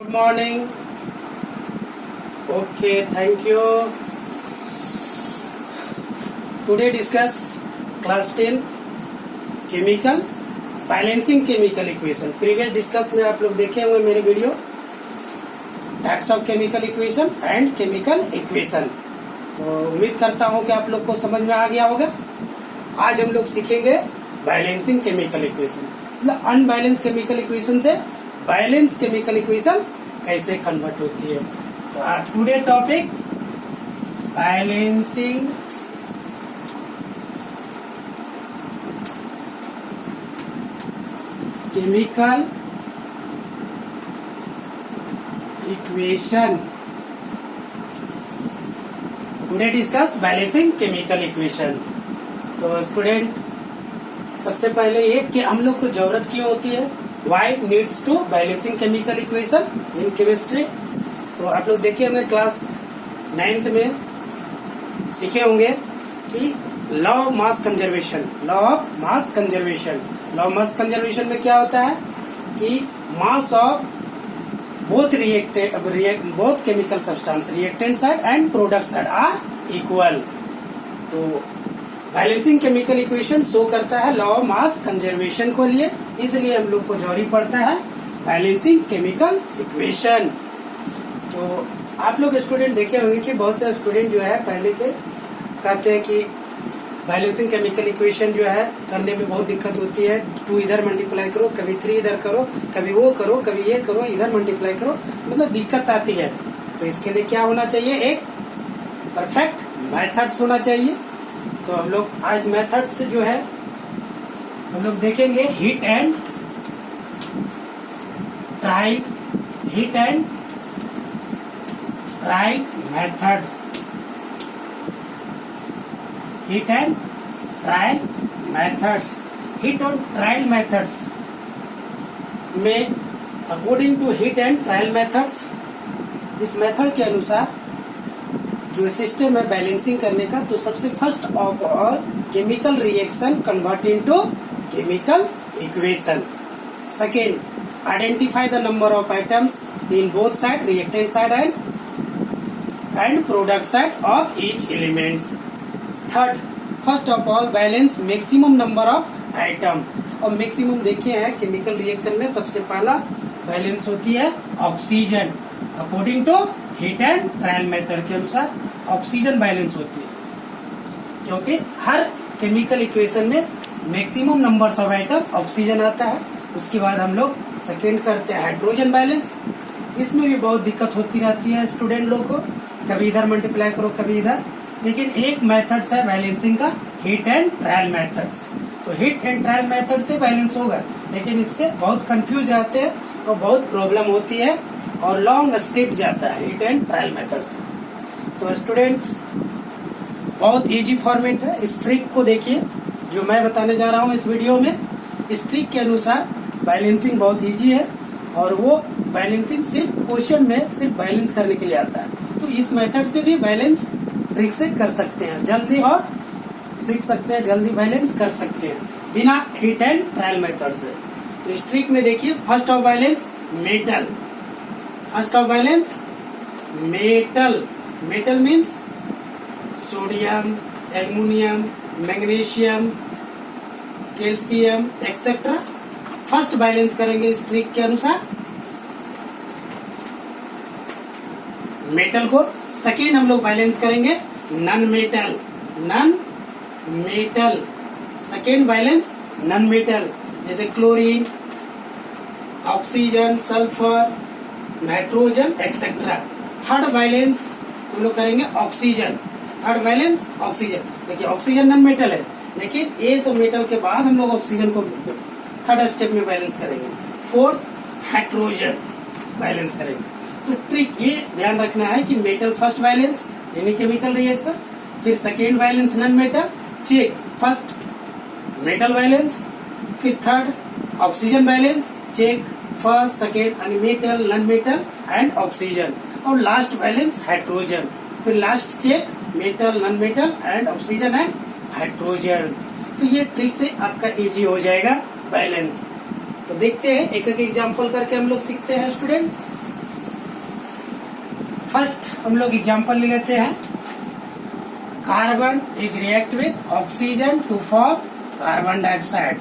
Good morning. Okay, thank you. Today discuss class 10 chemical balancing chemical equation. Previous discuss में आप लोग देखे होंगे मेरे video types of chemical equation and chemical equation. तो उम्मीद करता हूँ कि आप लोग को समझ में आ गया होगा। आज हम लोग सीखेंगे बैलेंसिंग केमिकल इक्वेशन, मतलब अनबैलेंस केमिकल इक्वेशन से बैलेंस केमिकल इक्वेशन कैसे कन्वर्ट होती है। तो today topic balancing chemical equation. Today discuss balancing chemical equation. तो स्टूडेंट, सबसे पहले ये कि हम लोग को जरूरत क्यों होती है, why needs to balancing chemical equation in chemistry. तो आप लोग देखिए, हमने क्लास 9th में सीखे होंगे कि law of mass conservation. Law of mass conservation में क्या होता है कि mass of both both chemical substance, reactant side and product side are equal. तो बैलेंसिंग केमिकल इक्वेशन शो करता है लॉ ऑफ मास कंजर्वेशन को लिए, इसलिए हम लोग को जरूरी पड़ता है बैलेंसिंग केमिकल इक्वेशन। तो आप लोग स्टूडेंट देखे होंगे कि बहुत से स्टूडेंट जो है पहले के कहते हैं कि बैलेंसिंग केमिकल इक्वेशन जो है करने में बहुत दिक्कत होती है। 2 इधर मल्टीप्लाई करो, कभी 3 इधर करो, कभी वो करो, कभी ये करो, इधर मल्टीप्लाई करो, मतलब दिक्कत आती है। तो इसके लिए क्या होना चाहिए, एक परफेक्ट मेथड्स होना चाहिए। तो हम लोग आज मेथड से जो है हम लोग देखेंगे hit and trial methods. Hit and trial methods में according to hit and trial methods, इस मेथड के अनुसार जो सिस्टम है बैलेंसिंग करने का, तो सबसे first of all chemical reaction convert into chemical equation. Second, identify the number of items in both side, reactant side and product side of each elements. Third, first of all balance maximum number of item. और maximum देखिए है chemical reaction में सबसे पहला balance होती है oxygen. According to hit and trial method के अनुसार ऑक्सीजन बैलेंस होती है, क्योंकि हर केमिकल इक्वेशन में maximum numbers of atom oxygen आता है। उसके बाद हम लोग सेकेंड करते हैं हाइड्रोजन बैलेंस। इसमें भी बहुत दिक्कत होती रहती है स्टूडेंट लोग को, कभी इधर मल्टीप्लाई करो, कभी इधर। लेकिन एक मेथड्स है बैलेंसिंग का, हिट एंड ट्रायल मेथड्स। तो हिट एंड ट्रायल मेथड से बैलेंस होगा, लेकिन इससे बहुत कंफ्यूज रहते हैं और बहुत प्रॉब्लम होती है और लॉन्ग स्टेप जाता है हिट एंड ट्रायल मेथड से। तो स्टूडेंट्स, बहुत इजी फॉर्मेट है। इस ट्रिक को देखिए जो मैं बताने जा रहा हूँ इस वीडियो में। इस ट्रिक के अनुसार बैलेंसिंग बहुत इजी है, और वो बैलेंसिंग सिर्फ क्वेश्चन में सिर्फ बैलेंस करने के लिए आता है। तो इस मेथड से भी बैलेंस ट्रिक से कर सकते हैं जल्दी, और सीख सकते हैं जल्दी, बैलेंस कर सकते हैं बिना हिट एंड ट्रायल मेथड से। तो इस ट्रिक में देखिए, first of balance metal. First of balance metal means sodium, aluminium, magnesium, calcium etcetera. First balance करेंगे इस ट्रिक के अनुसार मेटल को। सेकेंड हम लोग बैलेंस करेंगे non metal. Second balance non metal, जैसे chlorine, oxygen, sulphur, nitrogen etcetera. Third balance हम लोग करेंगे ऑक्सीजन। Third balance oxygen. देखिए ऑक्सीजन नॉन मेटल है, लेकिन ये सब मेटल के बाद हम लोग ऑक्सीजन को थर्ड स्टेप में बैलेंस करेंगे। फोर्थ, हाइड्रोजन बैलेंस करेंगे। तो ट्रिक ये ध्यान रखना है कि मेटल फर्स्ट बैलेंस यानी केमिकल रिएक्शन, फिर second balance non metal, check first metal balance, फिर third oxygen balance, check first second यानी metal, non metal and oxygen, और लास्ट बैलेंस हाइड्रोजन, फिर last check metal, non metal and oxygen and hydrogen. तो ये trick से आपका easy हो जाएगा बैलेंस। तो देखते हैं एक एक एग्जाम्पल करके हम लोग सीखते हैं स्टूडेंट्स। फर्स्ट हम लोग एग्जांपल ले लेते हैं। Carbon is react with oxygen to form carbon dioxide.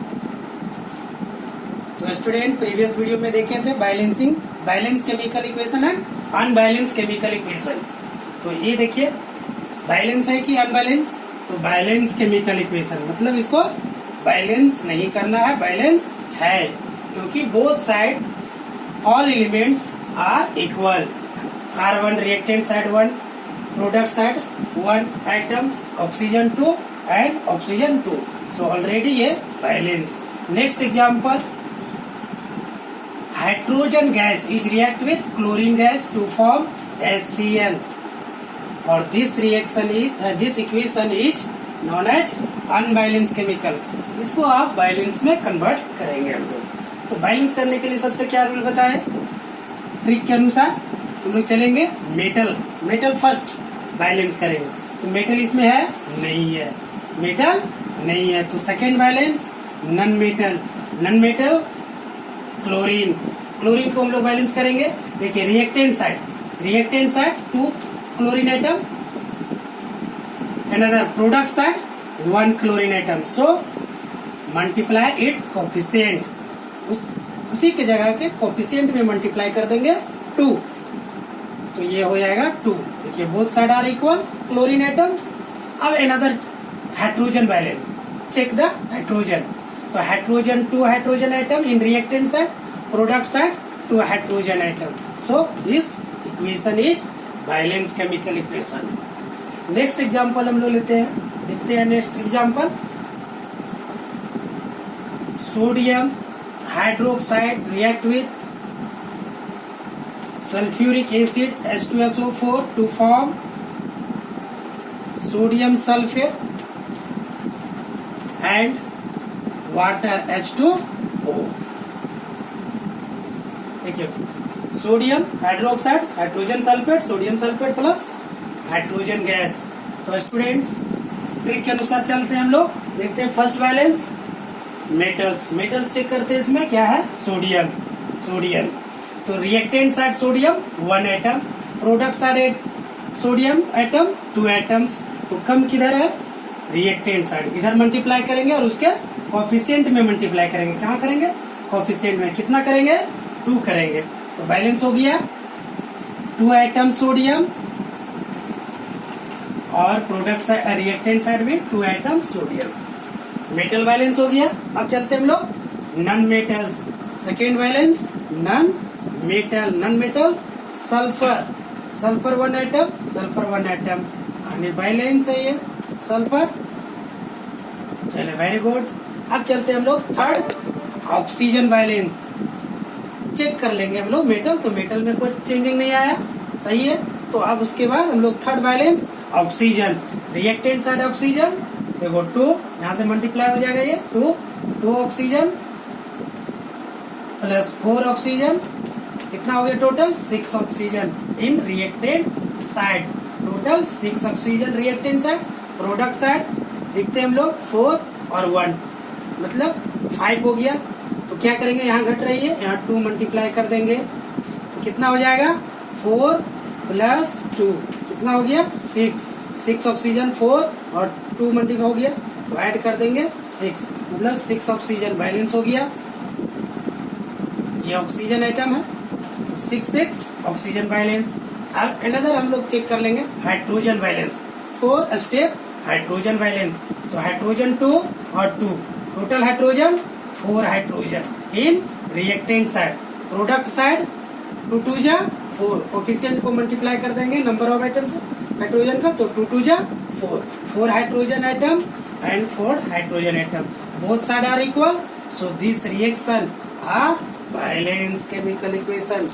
तो स्टूडेंट प्रीवियस वीडियो में देखे थे balance chemical equation and unbalance chemical equation. तो ये देखिए बैलेंस है कि अनबैलेंस, तो बैलेंस केमिकल इक्वेशन मतलब इसको बैलेंस नहीं करना है, बैलेंस है, क्योंकि both side all elements are equal. Carbon reactant side 1, product side 1 atoms, oxygen 2 and oxygen 2, so already ये balance. Next example, hydrogen gas is react with chlorine gas to form HCl और this equation is known as unbalance chemical. इसको आप balance में convert करेंगे हम लोग। तो balance करने के लिए सबसे क्या रूल बताए, ट्रिक के अनुसार हम लोग चलेंगे। मेटल फर्स्ट बैलेंस करेंगे, तो मेटल इसमें है नहीं है, मेटल नहीं है, तो second balance non metal chlorine को हम लोग बैलेंस करेंगे। देखिए reactant side 2 chlorine atom, another product side 1 chlorine atom, so multiply its coefficient, उसी के जगह के कोफिशिएंट में मल्टीप्लाई कर देंगे 2, तो ये हो जाएगा 2। देखिए both side are equal chlorine atoms. अब another hydrogen balance, check the hydrogen, तो hydrogen 2 hydrogen atom in reactant side, product side 2 hydrogen atom, so this equation is balance chemical equation. Next example हम लोग लेते हैं, देखते हैं next example. Sodium hydroxide react with sulphuric acid H2SO4 to form sodium sulphate and water H2O। देखिए sodium hydroxide, hydrogen sulphate, sodium sulphate plus hydrogen gas. तो students trick के अनुसार चलते हैं हम लोग, देखते हैं फर्स्ट बैलेंस मेटल्स चेक करते हैं। इसमें क्या है, सोडियम, तो reactant side sodium 1 atom, product side sodium atom 2 atoms, तो कम किधर है, रिएक्टेंट साइड, इधर मल्टीप्लाई करेंगे और उसके कोफिशिएंट में मल्टीप्लाई करेंगे। कहाँ करेंगे, कोफिशिएंट में, कितना करेंगे, 2 करेंगे, तो बैलेंस हो गया 2 एटम सोडियम और प्रोडक्ट साइड रिएक्टेंट साइड में 2 एटम सोडियम। मेटल बैलेंस हो गया। अब चलते हम लोग non metals, second balance non metals, sulphur 1 atom, आणि बैलेंस है ये सल्फर। चले वेरी गुड। अब चलते हम लोग थर्ड ऑक्सीजन बैलेंस, चेक कर लेंगे हम लोग मेटल, तो मेटल में कोई चेंजिंग नहीं आया, सही है। तो अब उसके बाद हम लोग third balance oxygen, reactant side oxygen, देखो 2 यहाँ से मल्टीप्लाई हो जाएगा, ये 2 ऑक्सीजन प्लस 4 ऑक्सीजन, कितना हो गया total, 6 oxygen in reactant side, total 6 oxygen reactant side. Product side देखते हैं हम लोग 4 और 1 मतलब 5 हो गया। तो क्या करेंगे, यहाँ घट रही है, यहाँ 2 मल्टीप्लाई कर देंगे, तो कितना हो जाएगा 4 प्लस 2, कितना हो गया 6 ऑक्सीजन 4 और 2 मल्टीप्लाई हो गया, तो ऐड कर देंगे 6, मतलब 6 ऑक्सीजन बैलेंस हो गया। ये ऑक्सीजन आइटम है, तो 6 ऑक्सीजन बैलेंस। अब अनदर हम लोग चेक कर लेंगे hydrogen balance, 4 step hydrogen balance, तो हाइड्रोजन 2 और 2, total hydrogen 4 hydrogen in reactant side, product side 2 2 जा 4, कोफिशिएंट को मल्टीप्लाई कर देंगे नंबर ऑफ आइटम्स हाइड्रोजन का, तो 2 2 जा 4 hydrogen atom and 4 hydrogen atom, both side are equal, so this reaction are balance chemical equation.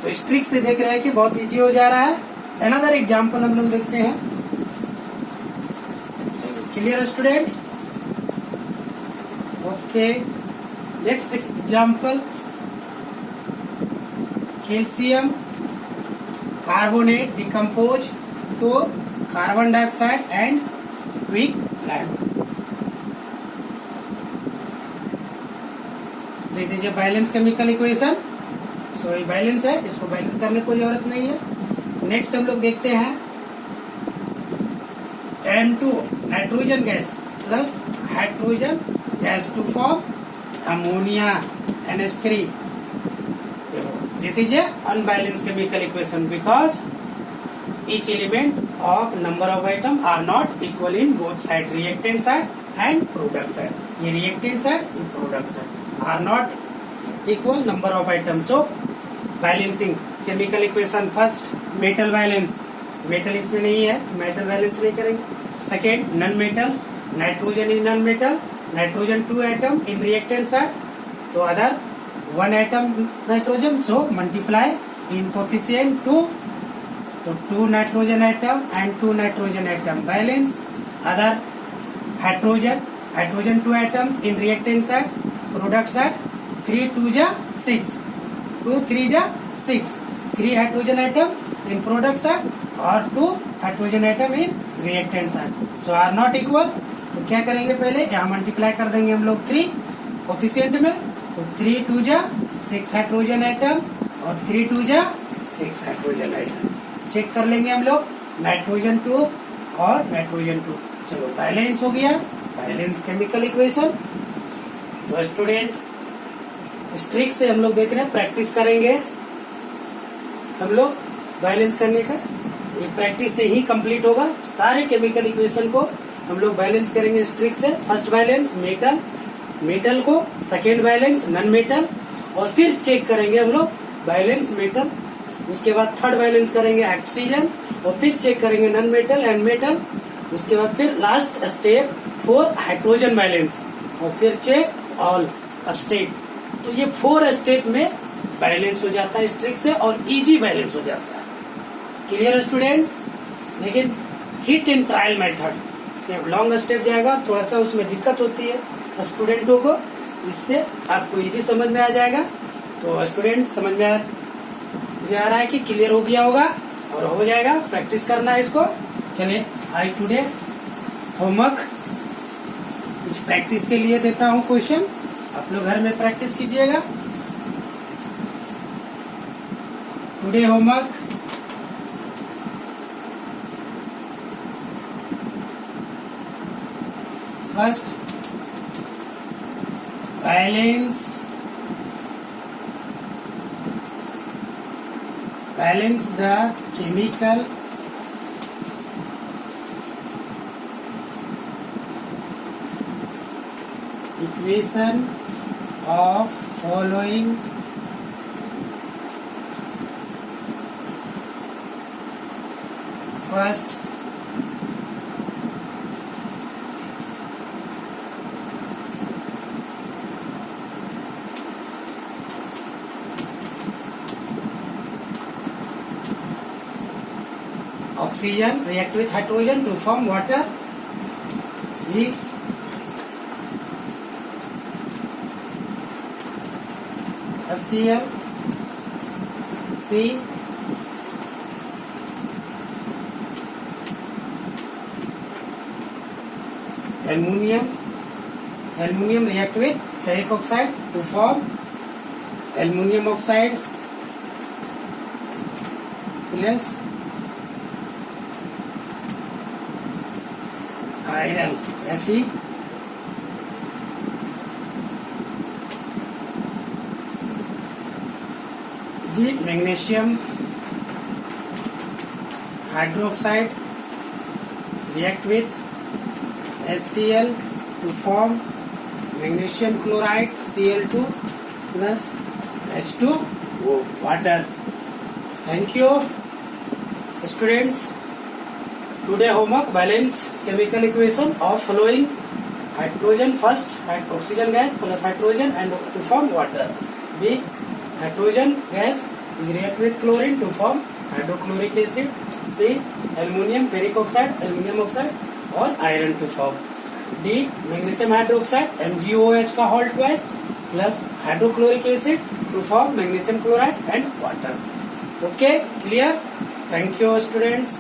तो इस ट्रिक से देख रहे हैं कि बहुत इजी हो जा रहा है। अनदर एग्जांपल हम लोग देखते हैं, clear student, okay. Next example, calcium carbonate decompose to carbon dioxide and quick land, this is a balance chemical equation. So ये बैलेंस है, इसको बैलेंस करने की कोई जरूरत नहीं है। नेक्स्ट हम लोग देखते हैं N2 nitrogen gas plus hydrogen gas to form ammonia NH3. This is a unbalanced chemical equation because each element of number of atom are not equal in both side, reactant side and product side. ये reactant side, ये product side are not equal number of atoms. So balancing chemical equation first metal balance, metal इसमें नहीं है तो metal balance नहीं करेंगे. Second non metals, nitrogen is non metal, nitrogen 2 atom in reactant side, तो other 1 atom nitrogen, so multiply in coefficient 2, तो 2 nitrogen atom and 2 nitrogen atom balance. Other hydrogen 2 atoms in reactant side, product side 3 2 ja 6, 2 3 ja 6, 3 hydrogen atom in product side और 2 hydrogen atom in reactant side, so are not equal. तो क्या करेंगे, पहले यहाँ multiply कर देंगे हम लोग 3 कोफिशिएंट में, तो 3 2 जा 6 हाइड्रोजन एटम और 3 2 जा 6 हाइड्रोजन एटम. चेक कर लेंगे हम लोग नाइट्रोजन 2 और नाइट्रोजन 2. चलो बैलेंस हो गया, बैलेंस केमिकल इक्वेशन. तो स्टूडेंट स्ट्रिक से हम लोग देख रहे हैं, प्रैक्टिस करेंगे हम लोग बैलेंस करने का. ये प्रैक्टिस से ही कंप्लीट होगा. सारे केमिकल इक्वेशन को हम लोग बैलेंस करेंगे स्ट्रिक से. फर्स्ट बैलेंस मेटल को, सेकेंड बैलेंस नॉन मेटल, और फिर चेक करेंगे हम लोग बैलेंस मेटल. उसके बाद थर्ड बैलेंस करेंगे ऑक्सीजन, और फिर चेक करेंगे नॉन मेटल एंड मेटल. उसके बाद फिर लास्ट स्टेप 4 हाइड्रोजन बैलेंस, और फिर चेक ऑल स्टेप. तो ये 4 स्टेप में बैलेंस हो जाता है स्ट्रिक से, और इजी बैलेंस हो जाता है. Clear students? लेकिन हिट एंड ट्रायल मेथड से लॉन्ग स्टेप जाएगा, थोड़ा सा उसमें दिक्कत होती है स्टूडेंटों को. इससे आपको इजी समझ में आ जाएगा. तो स्टूडेंट समझ में मुझे आ रहा है कि क्लियर हो गया होगा और हो जाएगा. प्रैक्टिस करना है इसको. चलिए आज टुडे होमवर्क कुछ प्रैक्टिस के लिए देता हूँ क्वेश्चन. आप लोग घर में प्रैक्टिस कीजिएगा. Today homework first balance the chemical equation of following first oxygen react with hydrogen to form water. B. HCl. C. Aluminium react with ferric oxide to form aluminium oxide plus iron Fe. The magnesium hydroxide react with HCl to form magnesium chloride Cl2 plus H2O water. Thank you students. Today homework balance chemical equation of following hydrogen first oxygen gas plus hydrogen and to form water. B. Hydrogen gas is react with chlorine to form hydrochloric acid. C. Aluminium ferric oxide aluminium oxide और iron to form. D. Magnesium hydroxide MgOH का whole twice plus hydrochloric acid to form magnesium chloride and water. Okay, clear? Thank you students.